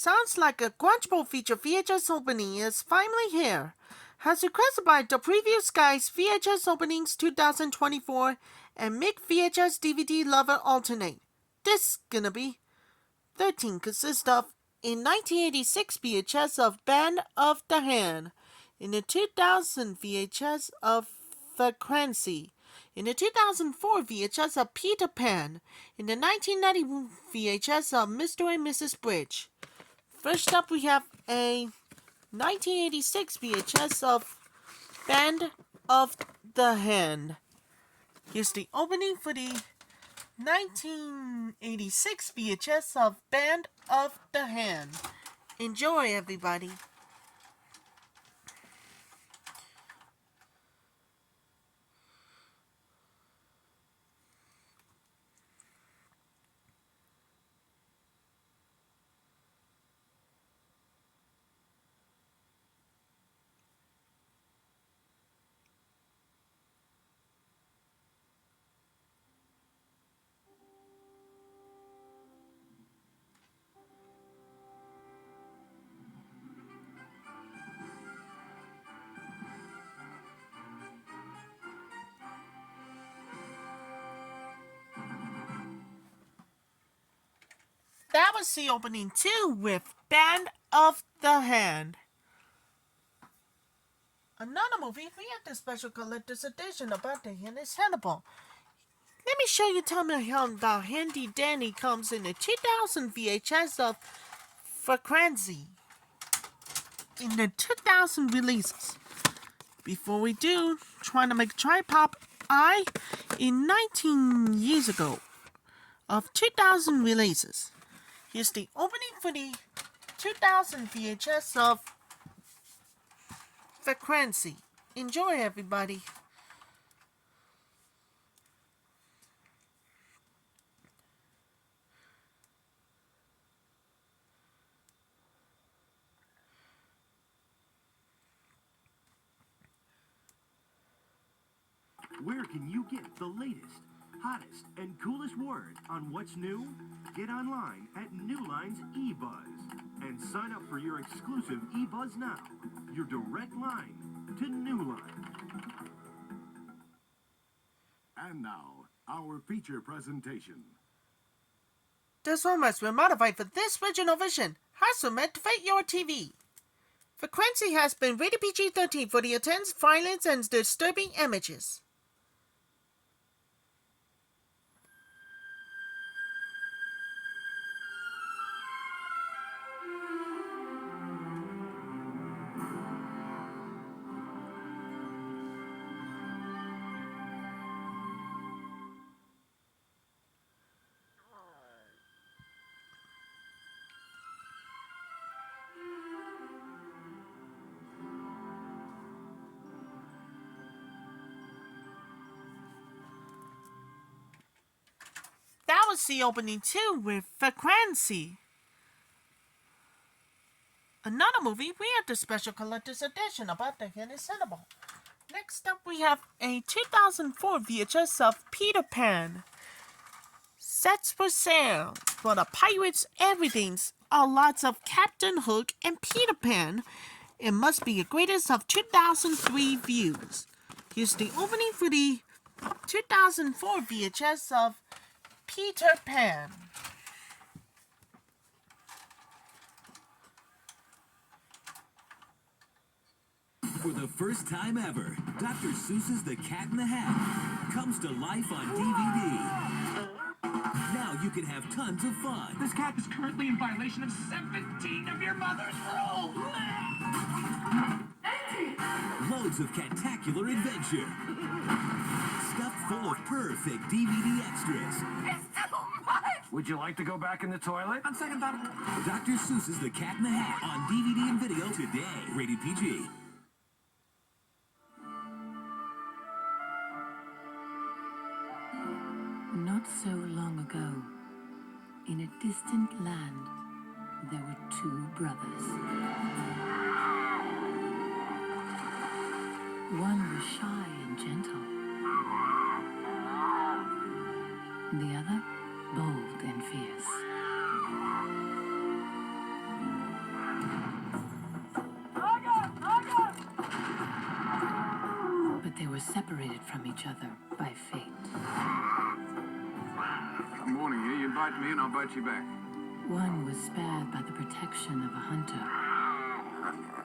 Sounds like a Quadruple feature VHS opening is finally here. As requested by ThePreviewsGuyVHSOpenings2024 and McVHSDVDLoverAlternate. This gonna be 13 consists of a 1986 VHS of Band of the Hand, in the 2000 VHS of Frequency, in the 2004 VHS of Peter Pan, in the 1990 VHS of Mr. and Mrs. Bridge. First up, we have a 1986 VHS of Band of the Hand. Here's the opening for the 1986 VHS of Band of the Hand. Enjoy, everybody. That was the opening too, with Band of the Hand. Another movie, we have the special collector's edition about the hand is Hannibal. Let me show you how the handy dandy comes in the 2000 VHS of Frequency, in the 2000 releases. Before we do, trying to make Tripop I in 19 years ago of 2000 releases. Here's the opening for the 2000 VHS of Frequency. Enjoy, everybody. Where can you get the latest, hottest, and coolest word on what's new? Get online at Newline's eBuzz and sign up for your exclusive eBuzz Now, your direct line to Newline. And now, our feature presentation. This one has been modified for this original vision. Has to motivate your TV. Frequency has been rated PG-13 for the intense violence and disturbing images. That was the opening too, with Frequency. Another movie, we have the special collector's edition about the hand is Hannibal. Next up, we have a 2004 VHS of Peter Pan. Sets for sale for the pirates. Everything's lots of Captain Hook and Peter Pan. It must be the greatest of 2003 views. Here's the opening for the 2004 VHS of Peter Pan. For the first time ever, Dr. Seuss's The Cat in the Hat comes to life on DVD. Now you can have tons of fun. This cat is currently in violation of 17 of your mother's rules. Loads of catacular adventure. Stuffed full of perfect DVD extras. It's too much. Would you like to go back in the toilet? On second thought. Dr. Seuss's The Cat in the Hat on DVD and video today. Rated PG. Not so long ago, in a distant land, there were two brothers. One was shy and gentle. The other, bold and fierce. were separated from each other by fate. Good morning. You invite me and I'll bite you back. One was spared by the protection of a hunter,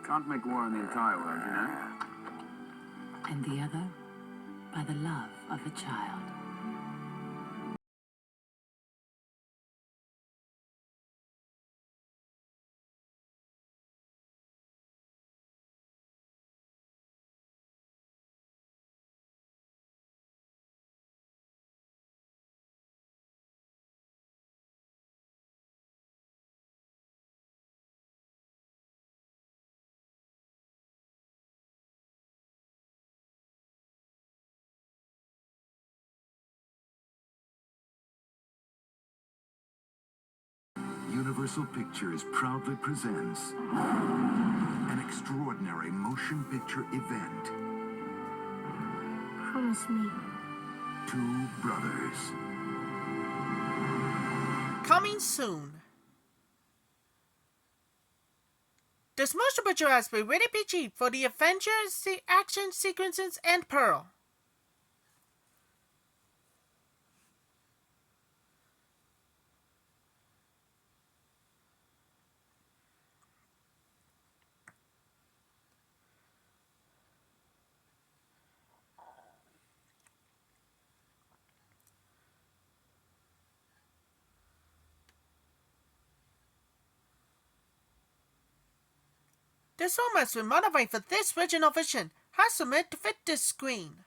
Can't make war on the entire world, you know? and the other by the love of a child. Universal Pictures proudly presents an extraordinary motion picture event. Promise me. Two brothers. Coming soon. This motion picture has been rated PG for the adventures, action sequences, and Pearl. This film has been modified for this original vision, has submitted to fit this screen.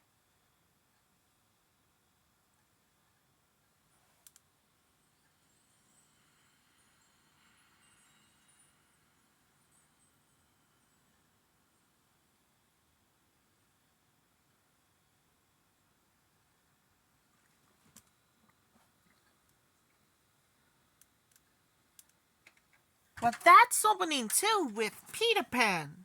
Well, that's opening 2 with Peter Pan.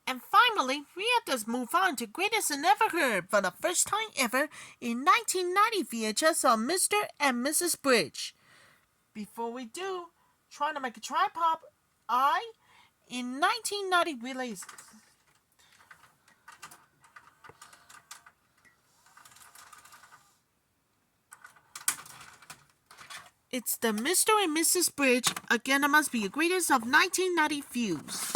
And finally, we have to move on to Greatest and Never Heard for the first time ever in 1990 VHS on Mr. and Mrs. Bridge. Before we do, trying to make a tripod eye in 1990 releases. It's the Mr. and Mrs. Bridge. Again, it must be the greatest of 1990 views.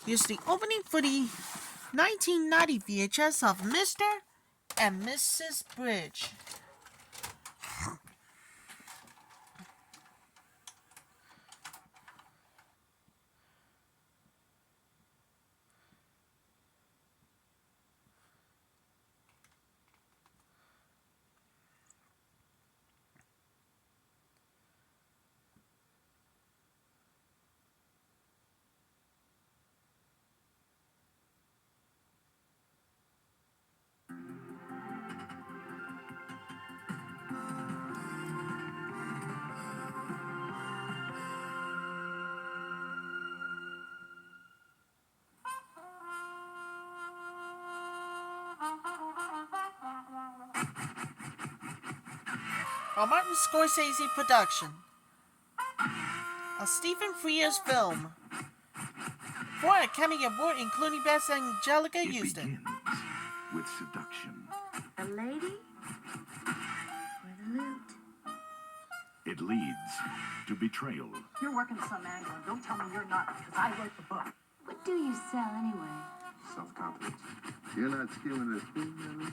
Here's the opening for the 1990 VHS of Mr. and Mrs. Bridge. A Martin Scorsese production. A Stephen Frears film. 4 Academy Award including Best Angelica It Houston. begins with seduction. The lady or the loot? It leads to betrayal. You're working some angle. Don't tell me you're not, because I wrote the book. What do you sell anyway? Self-confidence. You're not stealing this food, Nelly?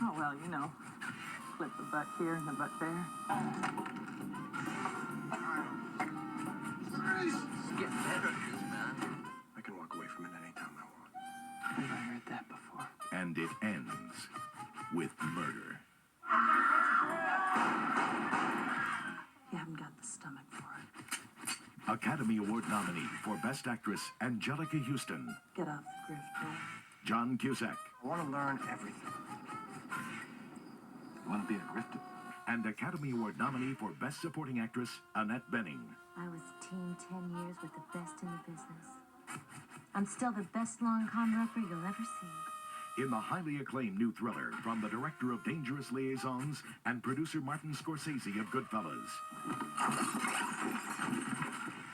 Oh, well, you know. Flip the butt here and the butt there. Get better, man. I can walk away from it anytime I want. Have I heard that before? And it ends with murder. You haven't got the stomach for it. Academy Award nominee for Best Actress Angelica Houston. Get off the grift, boy. John Cusack. I want to learn everything. You want to be a grifter? And Academy Award nominee for Best Supporting Actress Annette Bening. I was team 10 years with the best in the business. I'm still the best long con wrecker you'll ever see. In the highly acclaimed new thriller from the director of Dangerous Liaisons and producer Martin Scorsese of Goodfellas.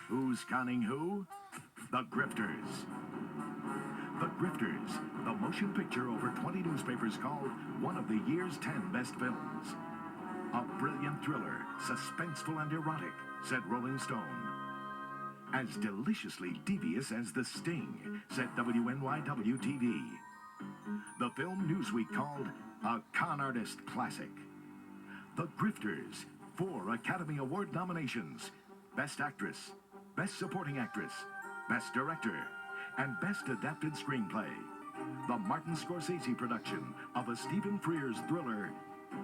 Who's conning who? The Grifters. The Grifters, the motion picture over 20 newspapers called one of the year's 10 best films. A brilliant thriller, suspenseful and erotic, said Rolling Stone. As deliciously devious as The Sting, said WNYW-TV. The film Newsweek called a con artist classic. The Grifters, 4 Academy Award nominations: Best Actress, Best Supporting Actress, Best Director, and Best Adapted Screenplay. The Martin Scorsese production of a Stephen Frears thriller,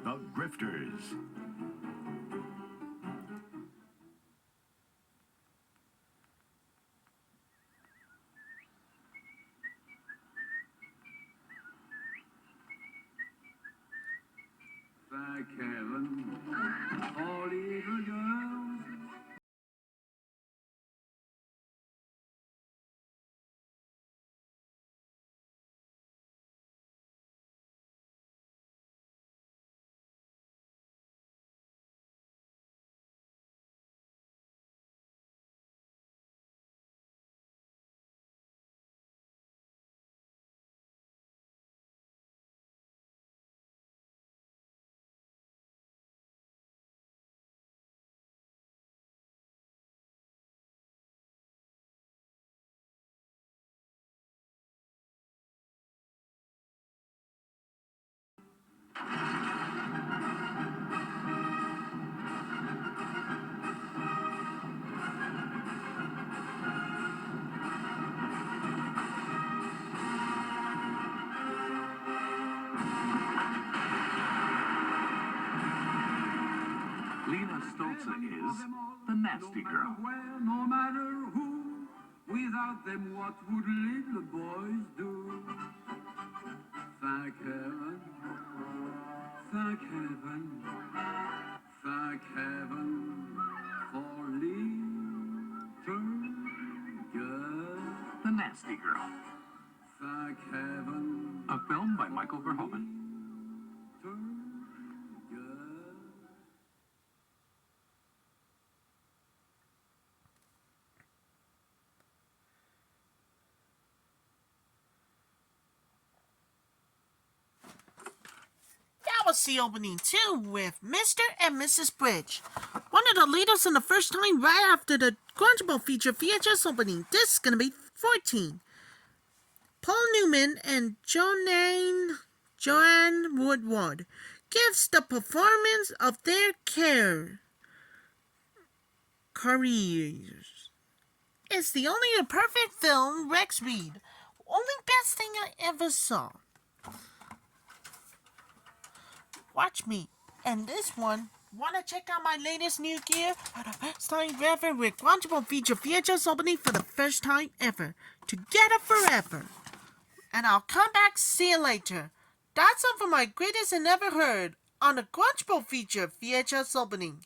The Grifters. Thank heaven for little girls. Lena Stolze is the nasty girl. No matter who, without them, what would little boys do? Thank heaven, thank heaven, thank heaven for little girls. The Nasty Girl, Thank heaven. a film by Michael Verhoeven. That was the opening too with Mr. and Mrs. Bridge. One of the leaders in the first time right after the Quadruple feature VHS opening. This is gonna be 14. Paul Newman and Joanne Woodward gives the performance of their careers. It's the only perfect film Rex Reed. Only best thing I ever saw. Watch me. And this one, wanna check out my latest new gear? Starting ever with Quadruple feature VHS opening for the first time ever. Together forever. And I'll come back, see you later. That's all for my greatest and ever heard on the Quadruple feature VHS opening.